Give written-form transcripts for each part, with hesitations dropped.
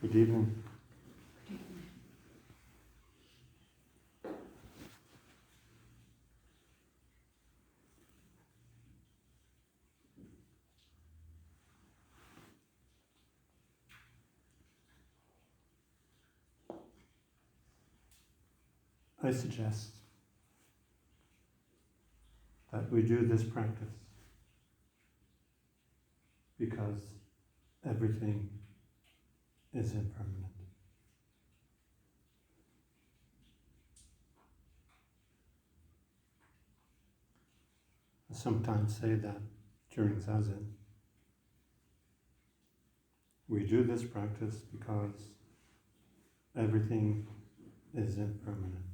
Good evening. I suggest that we do this practice because everything is impermanent. I sometimes say that during Zazen. We do this practice because everything is impermanent.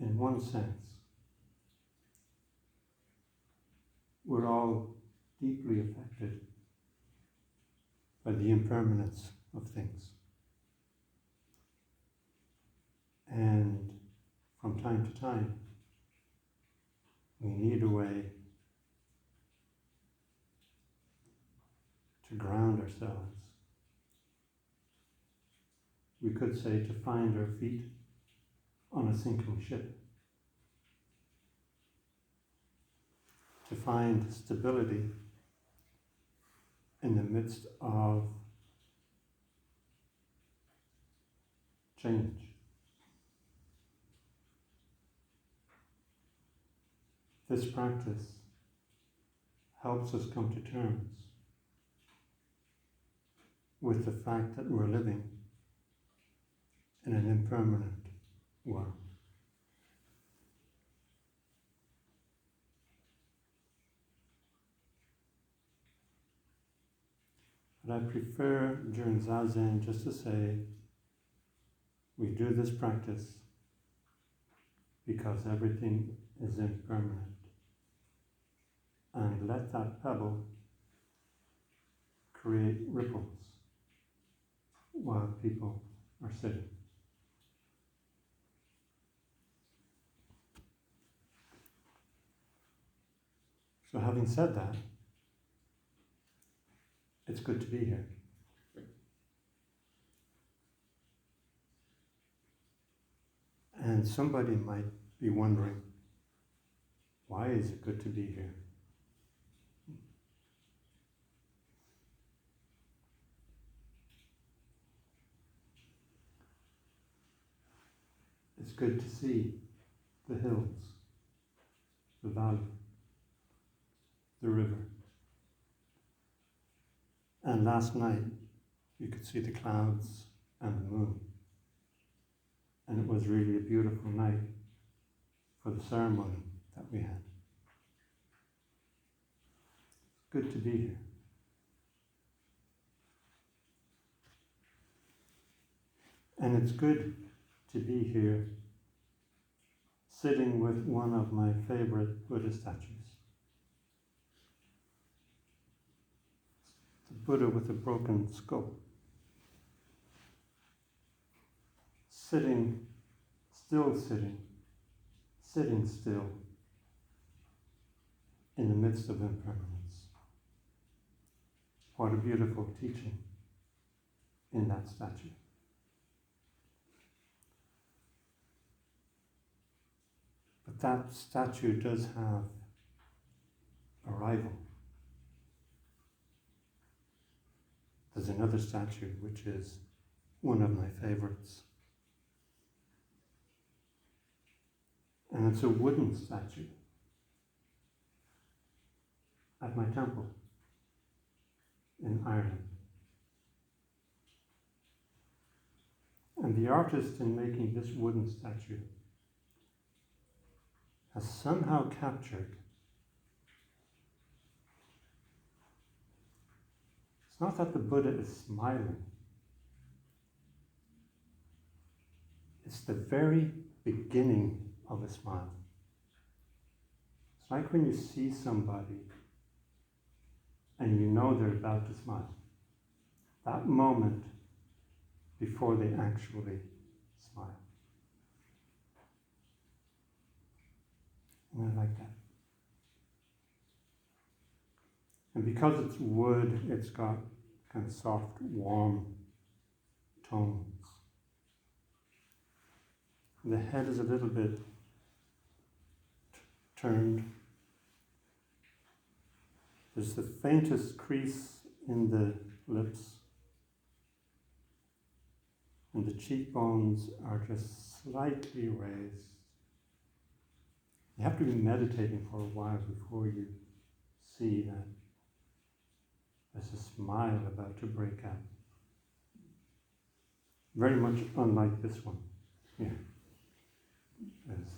In one sense, we're all deeply affected by the impermanence of things. And from time to time, we need a way to ground ourselves. We could say to find our feet on a sinking ship, to find stability in the midst of change. This practice helps us come to terms with the fact that we're living in an impermanent world. But I prefer during Zazen just to say, we do this practice because everything is impermanent. And let that pebble create ripples while people are sitting. So having said that, it's good to be here. And somebody might be wondering, why is it good to be here? It's good to see the hills, the valley, the river. And last night, you could see the clouds and the moon. And it was really a beautiful night for the ceremony that we had. It's good to be here. And it's good to be here sitting with one of my favorite Buddha statues. The Buddha with a broken skull. Sitting still, in the midst of impermanence. What a beautiful teaching in that statue. But that statue does have a rival. There's another statue which is one of my favorites. And it's a wooden statue at my temple in Ireland. And the artist in making this wooden statue has somehow captured, it's not that the Buddha is smiling, it's the very beginning of a smile. It's like when you see somebody and you know they're about to smile. That moment before they actually smile. And I like that. And because it's wood, it's got kind of soft, warm tones. The head is a little bit turned. There's the faintest crease in the lips. And the cheekbones are just slightly raised. You have to be meditating for a while before you see that there's a smile about to break out. Very much unlike this one here. It's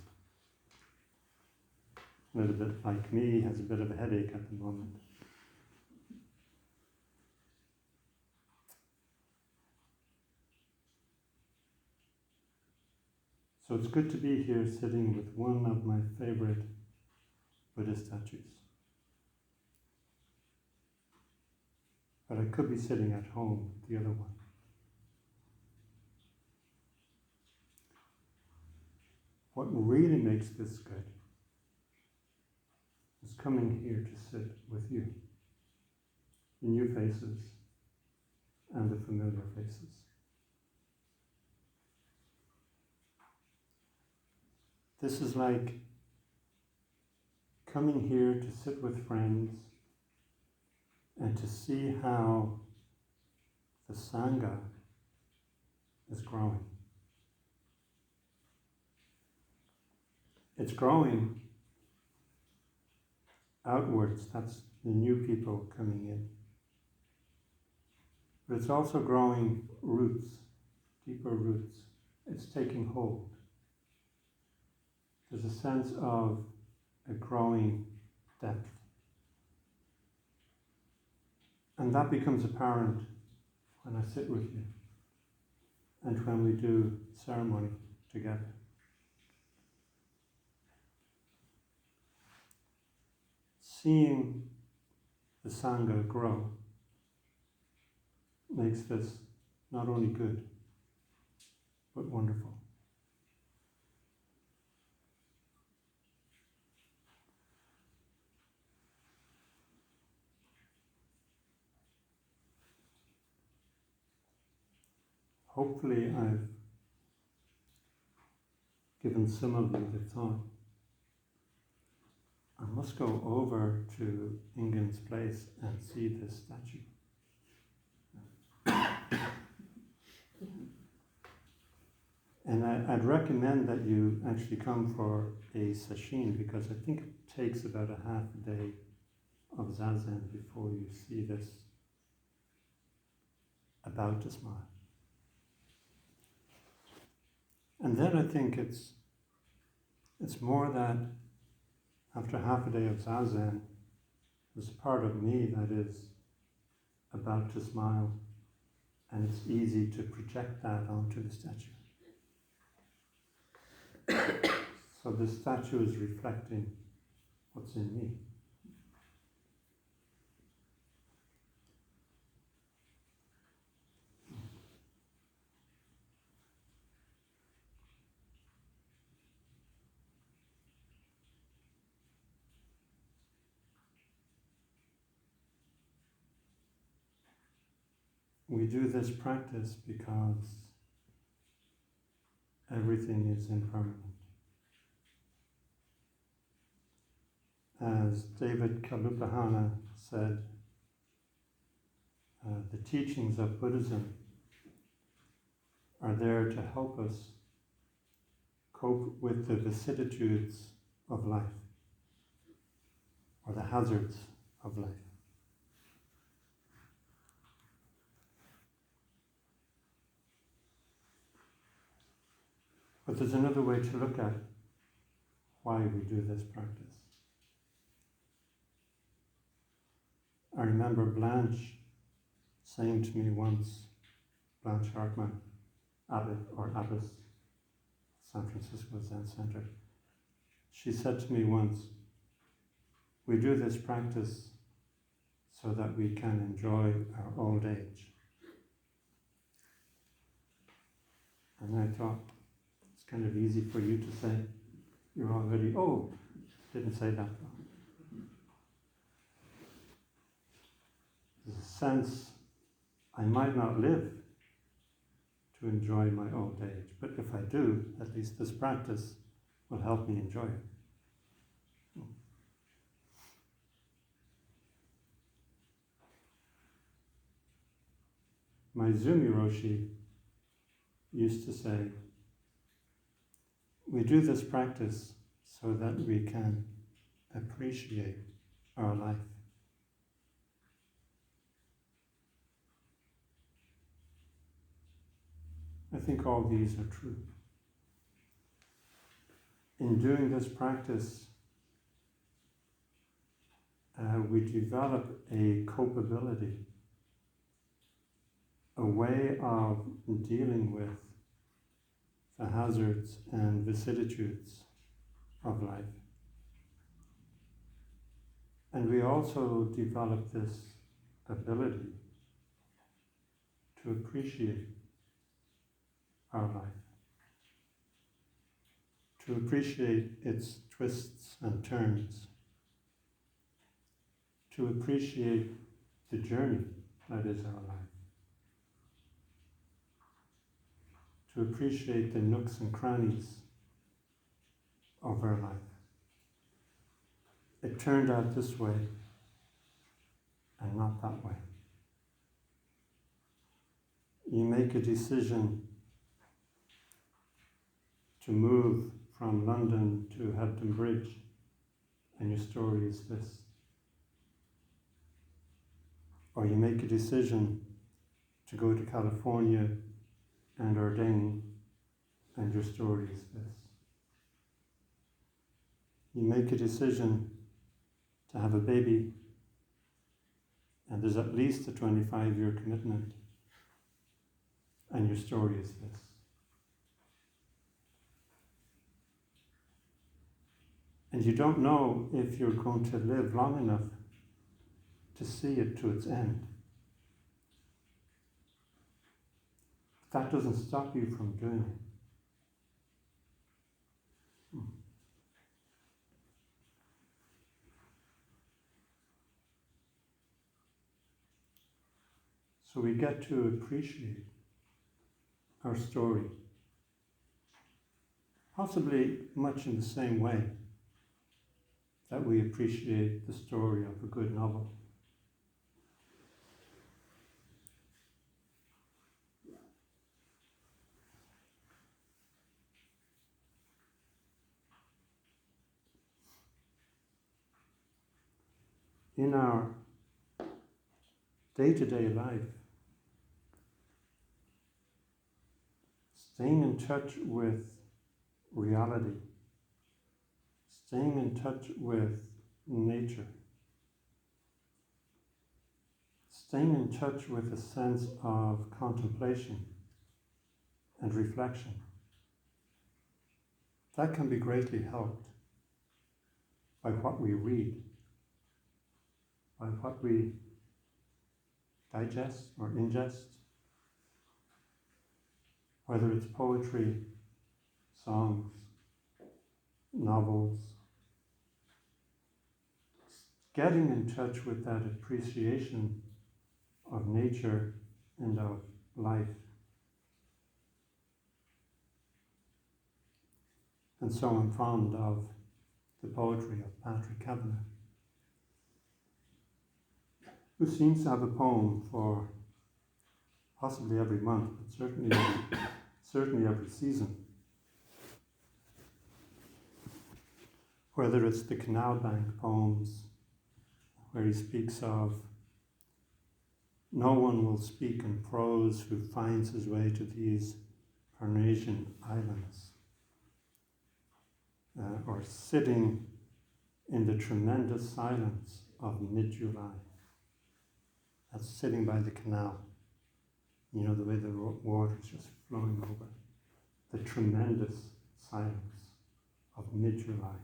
a little bit like me, has a bit of a headache at the moment. So it's good to be here sitting with one of my favorite Buddha statues. But I could be sitting at home with the other one. What really makes this good is coming here to sit with you, the new faces and the familiar faces. This is like coming here to sit with friends and to see how the Sangha is growing. It's growing outwards, that's the new people coming in. But it's also growing roots, deeper roots. It's taking hold. There's a sense of a growing depth. And that becomes apparent when I sit with you and when we do ceremony together. Seeing the Sangha grow makes this not only good, but wonderful. Hopefully I've given some of you the thought. I must go over to Ingen's place and see this statue. And I'd recommend that you actually come for a sesshin, because I think it takes about a half a day of zazen before you see this about to smile. And then I think it's more that after half a day of zazen, there's a part of me that is about to smile, and it's easy to project that onto the statue. So the statue is reflecting what's in me. We do this practice because everything is impermanent. As David Kalupahana said, the teachings of Buddhism are there to help us cope with the vicissitudes of life, or the hazards of life. But there's another way to look at why we do this practice. I remember Blanche saying to me once, Blanche Hartman, abbot or abbess, San Francisco Zen Center, she said to me once, we do this practice so that we can enjoy our old age. And I thought, it's kind of easy for you to say, you're already old. Didn't say that though. sense I might not live to enjoy my old age, but if I do, at least this practice will help me enjoy it. My Zumi Roshi used to say, we do this practice so that we can appreciate our life. I think all these are true. In doing this practice, we develop a capability, a way of dealing with the hazards and vicissitudes of life. And we also develop this ability to appreciate our life, to appreciate its twists and turns, to appreciate the journey that is our life, to appreciate the nooks and crannies of our life. It turned out this way and not that way. You make a decision to move from London to Hebden Bridge, and your story is this. Or you make a decision to go to California and ordain, and your story is this. You make a decision to have a baby, and there's at least a 25-year commitment, and your story is this. And you don't know if you're going to live long enough to see it to its end. That doesn't stop you from doing it. So we get to appreciate our story, possibly much in the same way that we appreciate the story of a good novel. In our day-to-day life, staying in touch with reality, staying in touch with nature, staying in touch with a sense of contemplation and reflection, that can be greatly helped by what we read, by what we digest or ingest, whether it's poetry, songs, novels. Getting in touch with that appreciation of nature and of life. And so I'm fond of the poetry of Patrick Kavanagh, who seems to have a poem for possibly every month, but certainly every season. Whether it's the Canal Bank poems, where he speaks of no one will speak in prose who finds his way to these Parnasian islands, or sitting in the tremendous silence of mid-July. That's sitting by the canal. You know, the way the water's just flowing over. The tremendous silence of mid-July.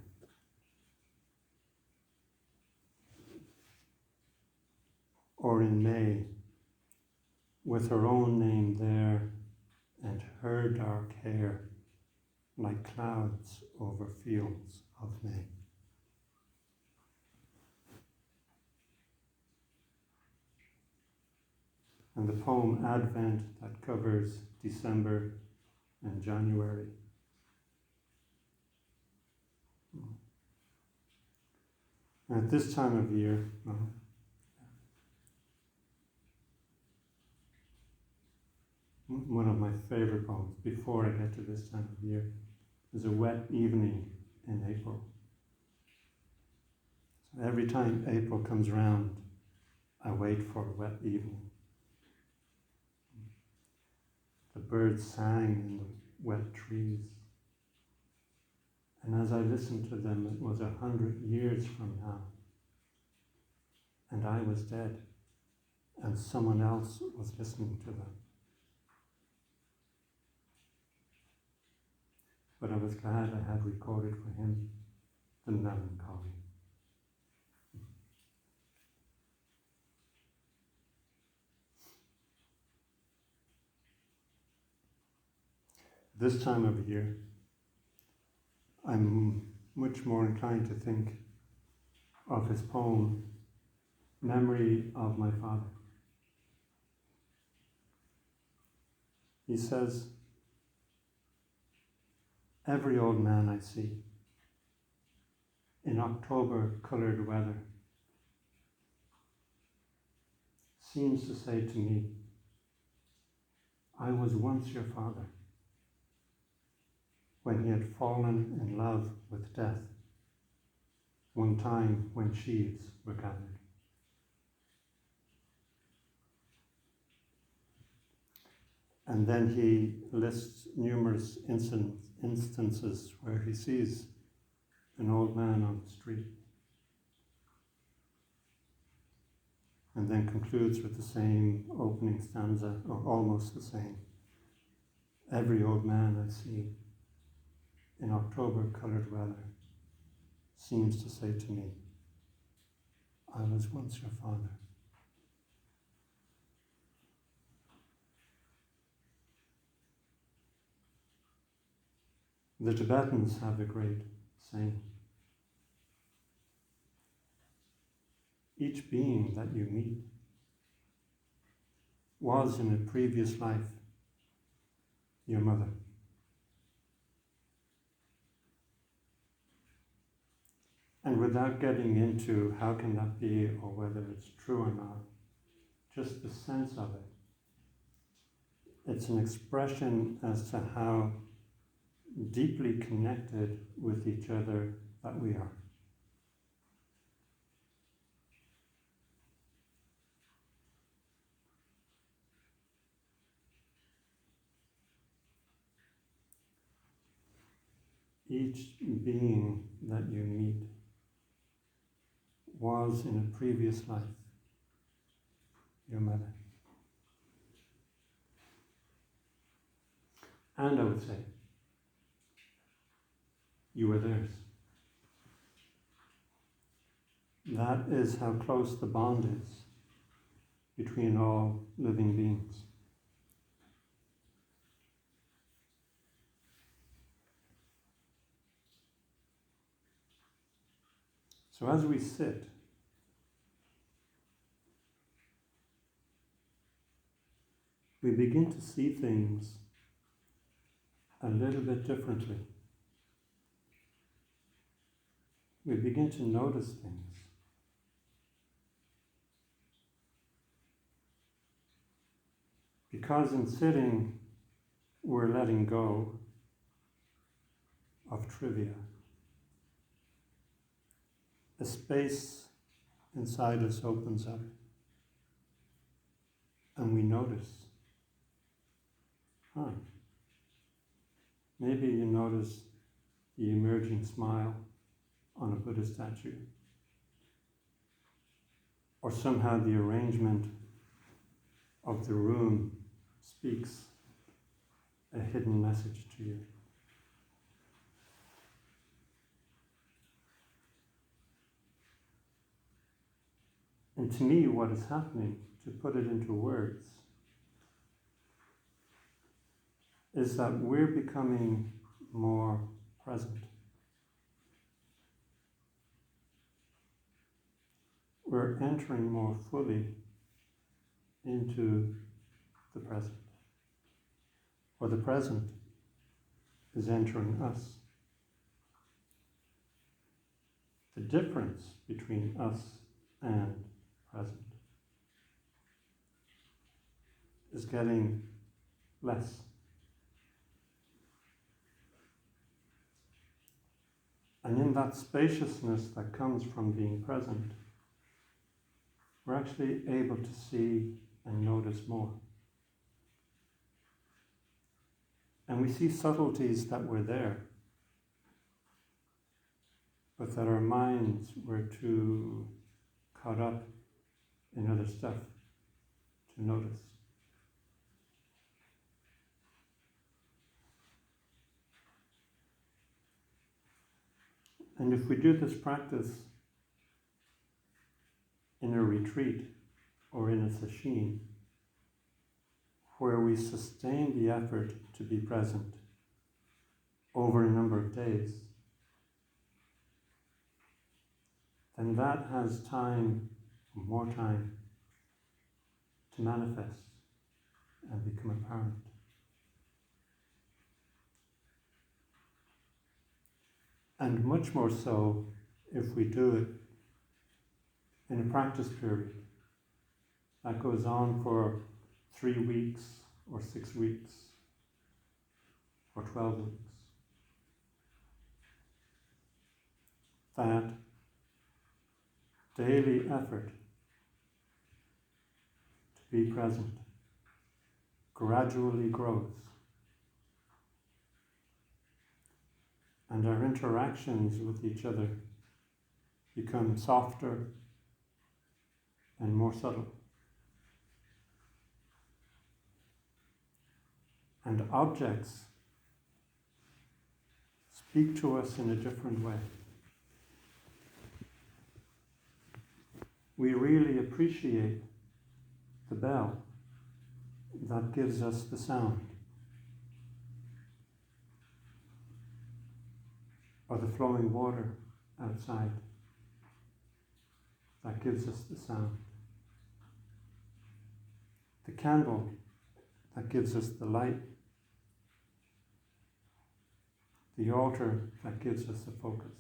Or in May, with her own name there and her dark hair like clouds over fields of May. and the poem Advent that covers December and January. At this time of year, one of my favorite poems, before I get to this time of year, is A Wet Evening in April. So every time April comes around, I wait for a wet evening. The birds sang in the wet trees. And as I listened to them, it was 100 years from now. And I was dead, and someone else was listening to them. But I was glad I had recorded for him the melancholy. This time of year, I'm much more inclined to think of his poem, Memory of My Father. He says, every old man I see in October-coloured weather seems to say to me, I was once your father, when he had fallen in love with death, one time when sheaves were gathered. And then he lists numerous instances where he sees an old man on the street, and then concludes with the same opening stanza, or almost the same. Every old man I see in October-coloured weather seems to say to me, I was once your father. The Tibetans have a great saying. Each being that you meet was in a previous life your mother. And without getting into how can that be or whether it's true or not, just the sense of it. It's an expression as to how deeply connected with each other that we are. Each being that you meet was in a previous life your mother. And I would say, you were theirs. That is how close the bond is between all living beings. So as we sit, we begin to see things a little bit differently. We begin to notice things. Because in sitting, we're letting go of trivia. A space inside us opens up, and we notice, maybe you notice the emerging smile on a Buddha statue, or somehow the arrangement of the room speaks a hidden message to you. And to me, what is happening, to put it into words, is that we're becoming more present. We're entering more fully into the present, or the present is entering us. The difference between us and present is getting less. And in that spaciousness that comes from being present, we're actually able to see and notice more. And we see subtleties that were there, but that our minds were too caught up in other stuff to notice. And if we do this practice in a retreat or in a sesshin, where we sustain the effort to be present over a number of days, then that has time, more time, to manifest and become apparent. And much more so if we do it in a practice period that goes on for 3 weeks or 6 weeks or 12 weeks. That daily effort to be present gradually grows, and our interactions with each other become softer and more subtle. And objects speak to us in a different way. We really appreciate the bell that gives us the sound, or the flowing water outside that gives us the sound, the candle that gives us the light, the altar that gives us the focus.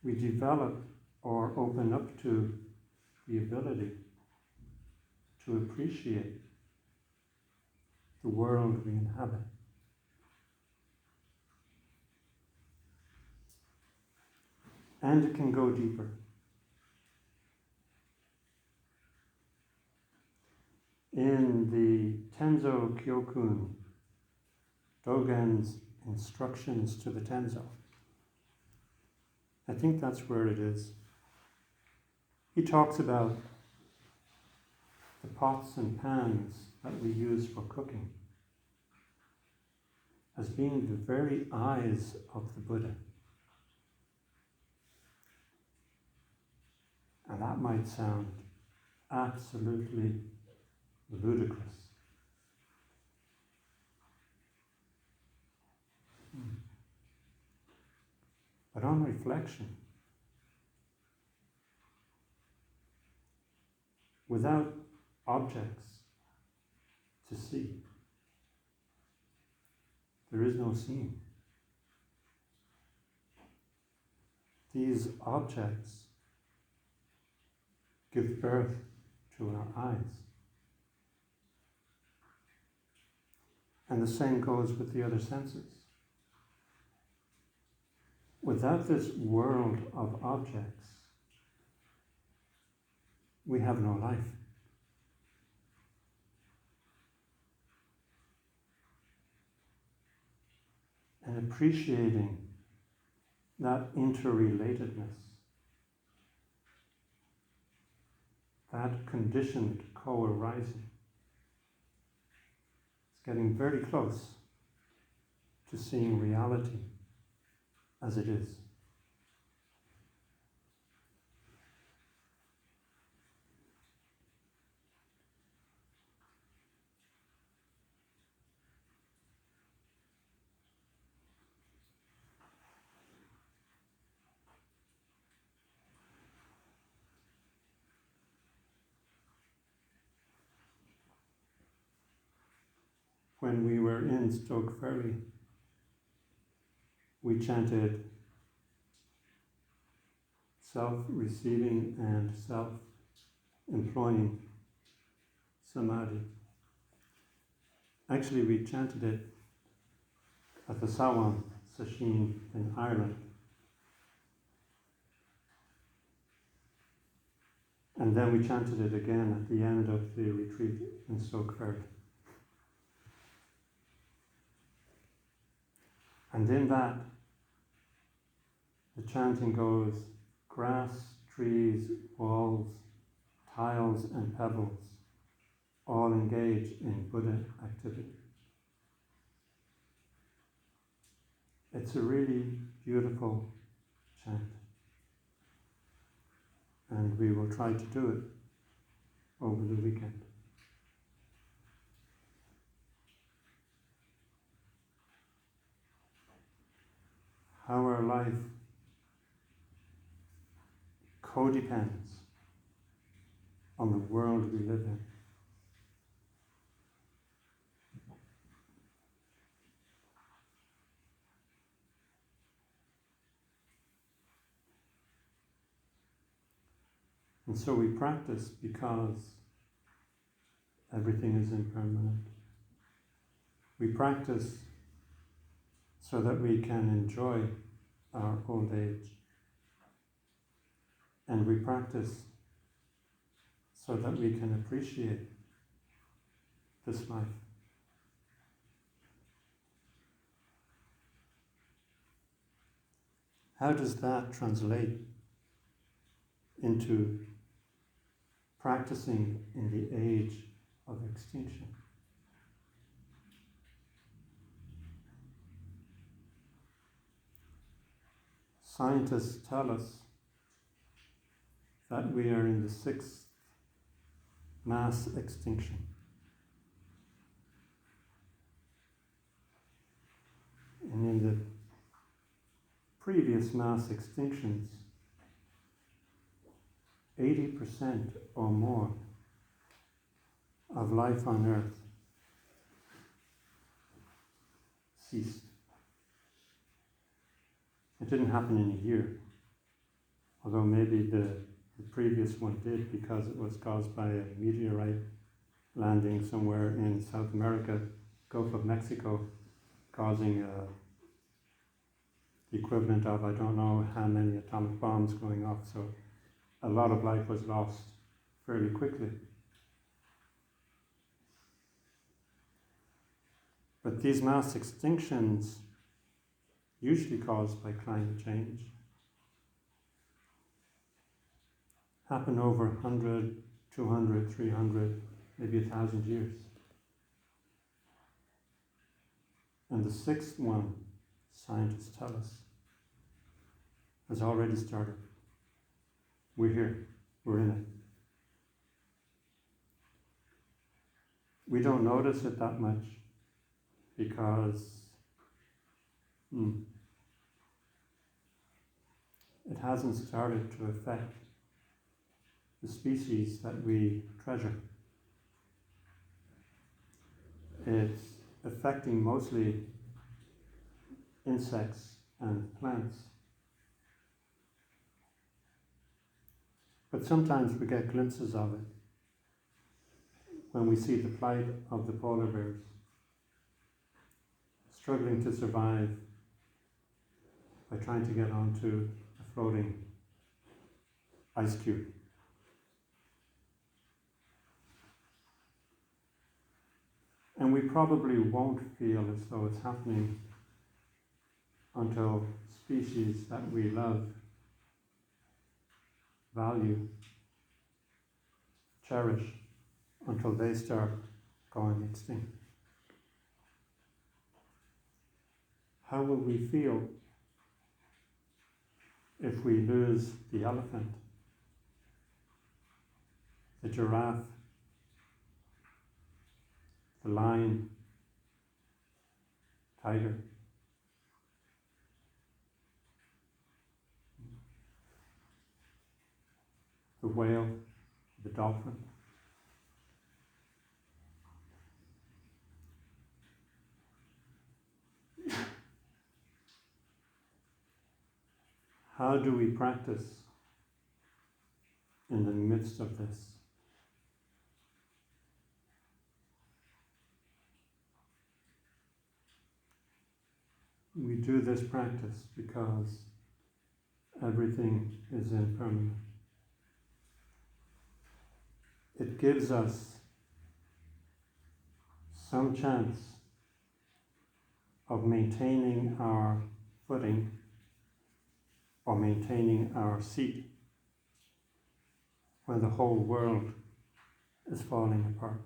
We develop or open up to the ability to appreciate the world we inhabit. And it can go deeper. In the Tenzo Kyokun, Dogen's instructions to the Tenzo, I think that's where it is. He talks about the pots and pans that we use for cooking as being the very eyes of the Buddha. And that might sound absolutely ludicrous. But on reflection, without objects to see, there is no seeing. These objects give birth to our eyes. And the same goes with the other senses. Without this world of objects, we have no life. And appreciating that interrelatedness, that conditioned co-arising, it's getting very close to seeing reality as it is. when we were in Stoke Ferry, we chanted self-receiving and self-employing samadhi. Actually, we chanted it at the Sawan Sashin in Ireland. And then we chanted it again at the end of the retreat in Stoke Ferry. And in that, the chanting goes, grass, trees, walls, tiles and pebbles all engage in Buddha activity. It's a really beautiful chant. And we will try to do it over the weekend. How our life codepends on the world we live in. And so we practice because everything is impermanent. We practice so that we can enjoy our old age. And we practice so that we can appreciate this life. How does that translate into practicing in the age of extinction? Scientists tell us that we are in the 6th mass extinction. And in the previous mass extinctions, 80% or more of life on Earth ceased. It didn't happen in a year, although maybe the previous one did because it was caused by a meteorite landing somewhere in South America, Gulf of Mexico, causing the equivalent of I don't know how many atomic bombs going off, so a lot of life was lost fairly quickly. But these mass extinctions, usually caused by climate change, happen over 100, 200, 300, maybe 1,000 years. And the 6th one, scientists tell us, has already started. We're here, we're in it. We don't notice it that much because it hasn't started to affect the species that we treasure. It's affecting mostly insects and plants. But sometimes we get glimpses of it when we see the plight of the polar bears, struggling to survive by trying to get onto a floating ice cube. And we probably won't feel as though it's happening until species that we love, value, cherish, until they start going extinct. How will we feel if we lose the elephant, the giraffe, the lion, tiger? The whale, the dolphin? how do we practice in the midst of this? We do this practice because everything is impermanent. It gives us some chance of maintaining our footing or maintaining our seat when the whole world is falling apart.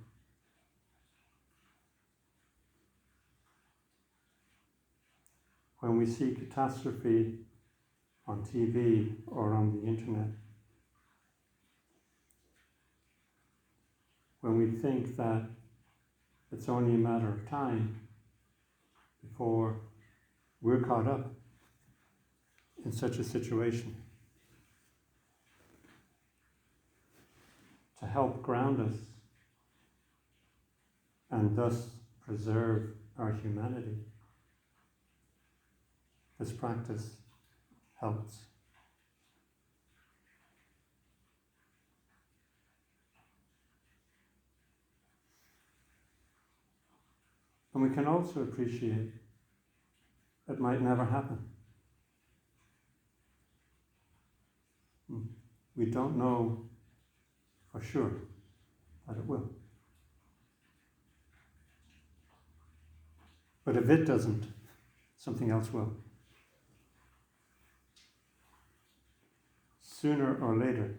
When we see catastrophe on TV or on the internet, when we think that it's only a matter of time before we're caught up in such a situation, to help ground us and thus preserve our humanity, this practice helps. And we can also appreciate it might never happen. We don't know for sure that it will. But if it doesn't, something else will. Sooner or later,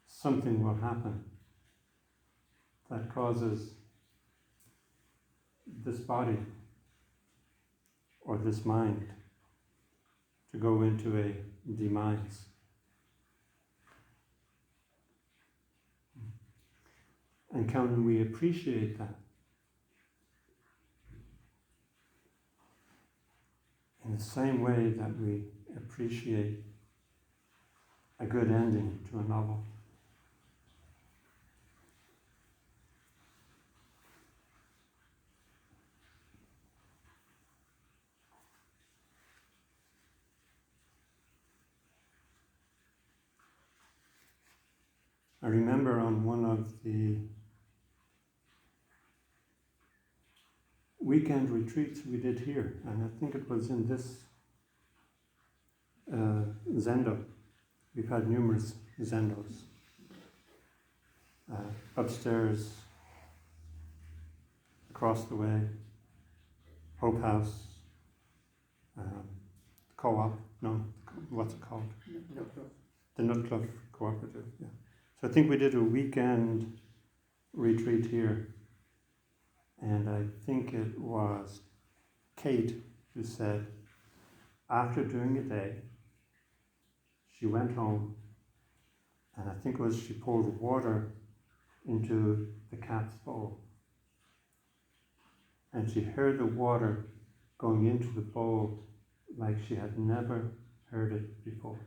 something will happen that causes this body or this mind to go into a demise. And can we appreciate that? In the same way that we appreciate a good ending to a novel. I remember on one of the weekend retreats we did here, and I think it was in this zendo. We've had numerous zendos. Upstairs, across the way, Hope House, Co-op, no, what's it called? The Nutcliff Cooperative, yeah. So I think we did a weekend retreat here, and I think it was Kate who said, after doing a day, she went home, and I think it was she poured water into the cat's bowl, and she heard the water going into the bowl like she had never heard it before.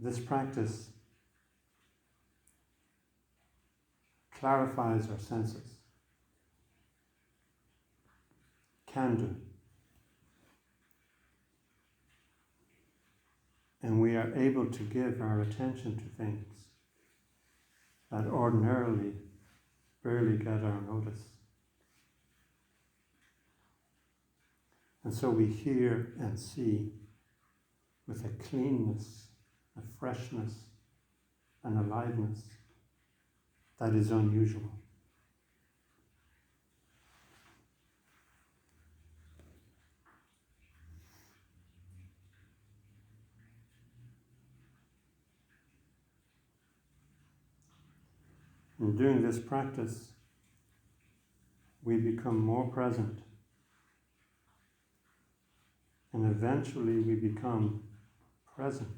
This practice clarifies our senses, can do. And we are able to give our attention to things that ordinarily barely get our notice. And so we hear and see with a cleanness, a freshness, an aliveness that is unusual. In doing this practice, we become more present, and eventually we become present.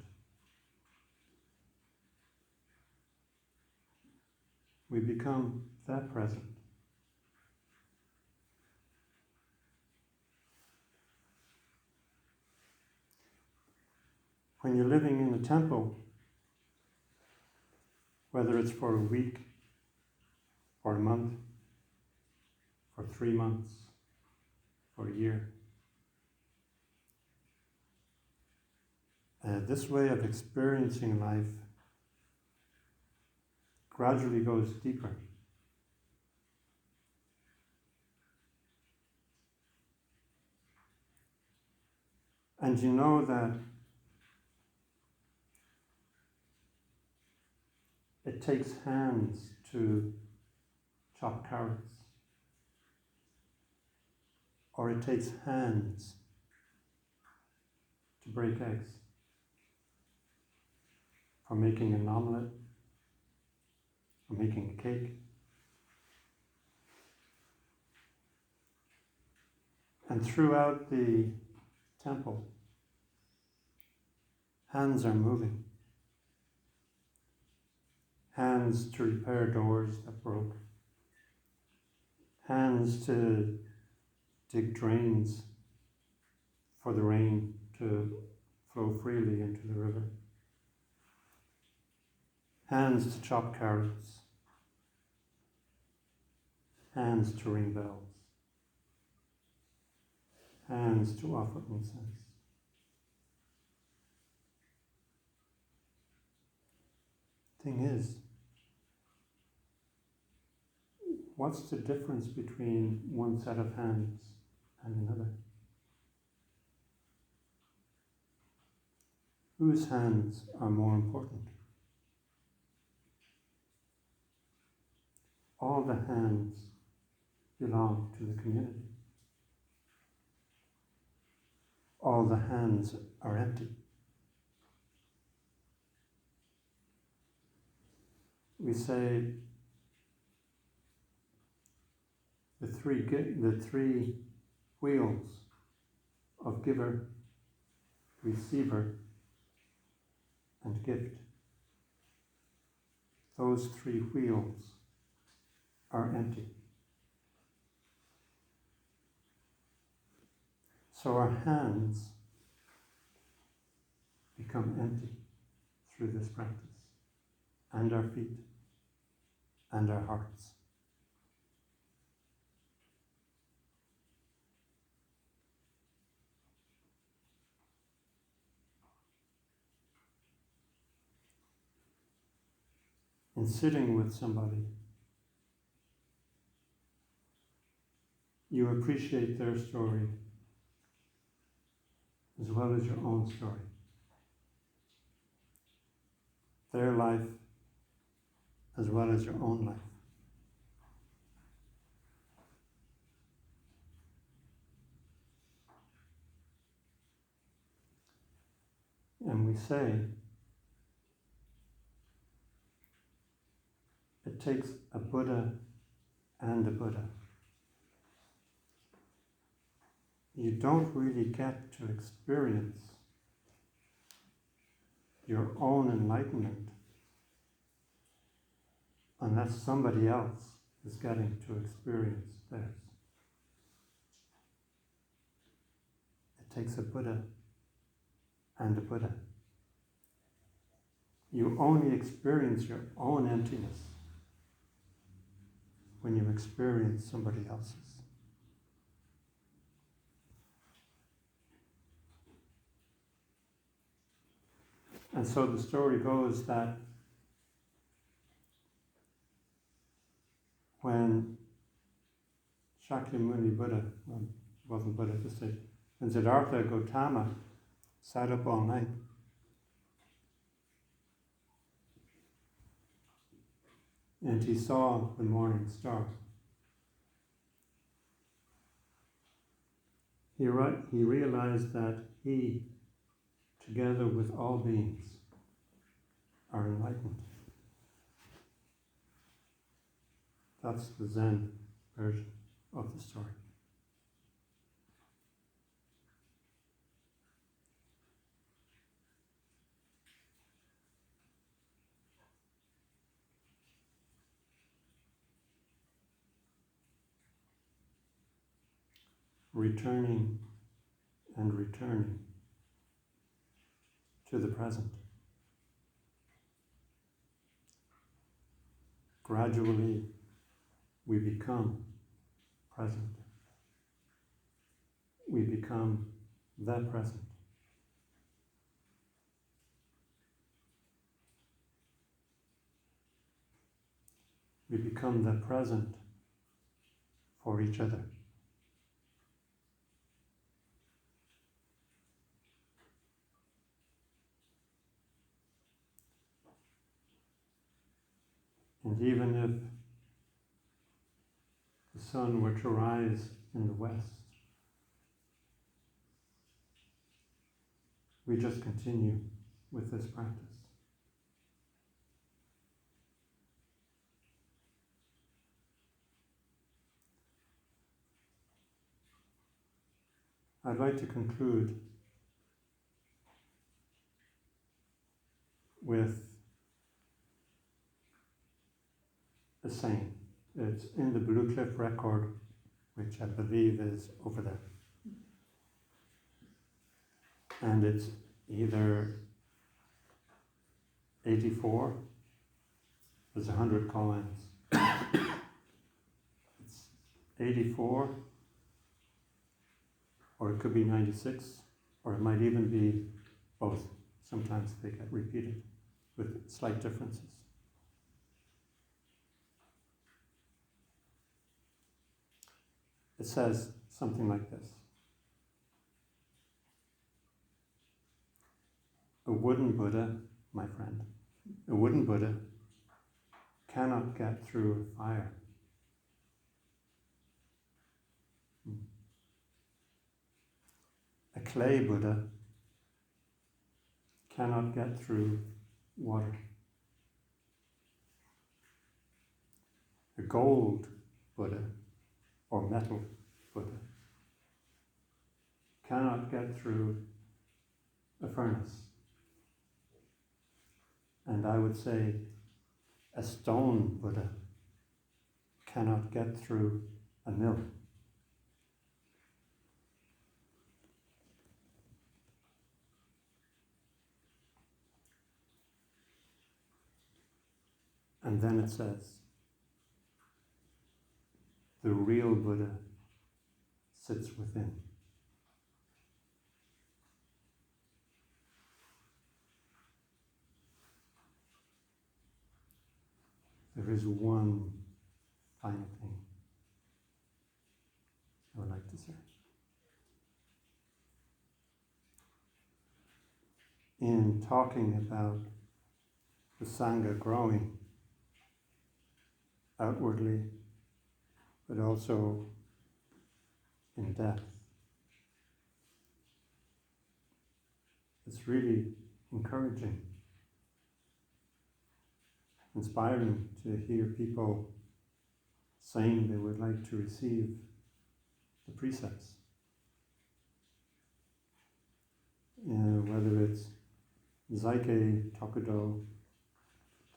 We become that present. When you're living in a temple, whether it's for a week, for a month, for 3 months, for a year. This way of experiencing life gradually goes deeper. And you know that it takes hands to chop carrots, or it takes hands to break eggs, for making an omelette, or making a cake. And throughout the temple, hands are moving. Hands to repair doors that broke. Hands to dig drains for the rain to flow freely into the river. Hands to chop carrots. Hands to ring bells. Hands to offer incense. Thing is, what's the difference between one set of hands and another? Whose hands are more important? All the hands belong to the community. All the hands are empty. We say the three wheels of giver, receiver, and gift. Those three wheels are empty. So our hands become empty through this practice, and our feet, and our hearts. In sitting with somebody, you appreciate their story as well as your own story. Their life as well as your own life. And we say, it takes a Buddha and a Buddha. You don't really get to experience your own enlightenment unless somebody else is getting to experience theirs. It takes a Buddha and a Buddha. You only experience your own emptiness when you experience somebody else's. And so the story goes that when Shakyamuni Buddha, well, it wasn't Buddha at this stage, when Siddhartha Gautama sat up all night, and he saw the morning star, he realized that he, together with all beings, are enlightened. That's the Zen version of the story. Returning and returning to the present. Gradually, we become present. we become the present. We become the present for each other. And even if the sun were to rise in the west, we just continue with this practice. I'd like to conclude with a saying. It's in the Blue Cliff record, which I believe is over there. And it's either 84, there's 100 comments. It's 84, or it could be 96, or it might even be both. Sometimes they get repeated with slight differences. It says something like this. A wooden Buddha, my friend, a wooden Buddha cannot get through fire. A clay Buddha cannot get through water. A gold Buddha or metal Buddha cannot get through a furnace. And I would say a stone Buddha cannot get through a mill. And then it says, the real Buddha sits within. There is one final thing I would like to say. In talking about the Sangha growing outwardly, but also in depth, it's really encouraging, inspiring to hear people saying they would like to receive the precepts. Whether it's Zaike Tokudo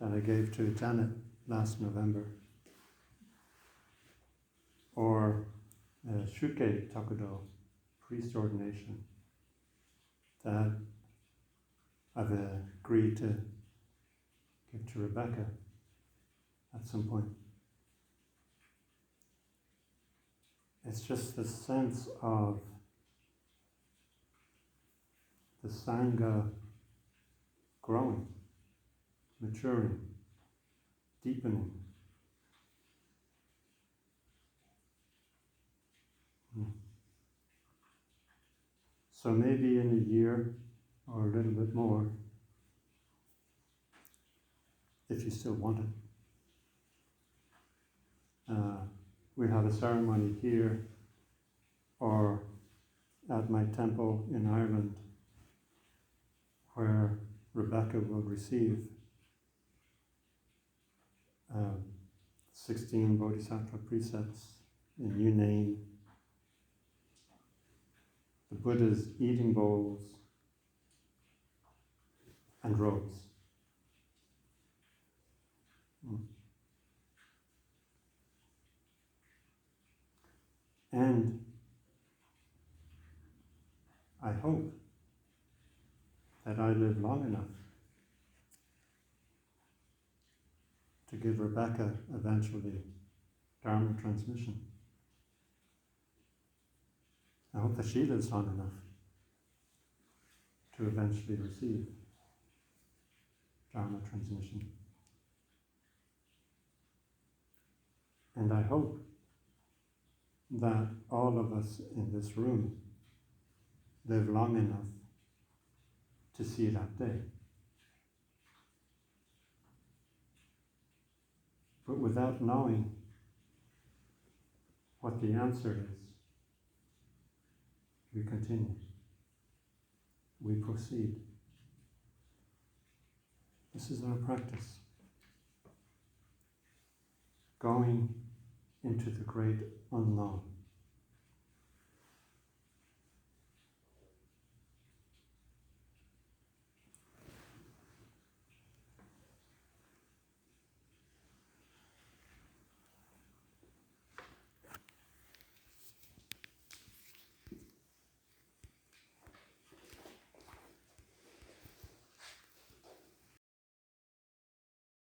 that I gave to Janet last November, or Shuke Tokudo, priest ordination, that I've agreed to give to Rebecca at some point. It's just the sense of the Sangha growing, maturing, deepening. So maybe in a year or a little bit more, if you still want it, we have a ceremony here or at my temple in Ireland where Rebecca will receive 16 Bodhisattva precepts in new name, the Buddha's eating bowls and robes. And I hope that I live long enough to give Rebecca eventually Dharma transmission. I hope that she lives long enough to eventually receive Dharma transmission. And I hope that all of us in this room live long enough to see that day. But without knowing what the answer is, we continue. We proceed. This is our practice. Going into the great unknown.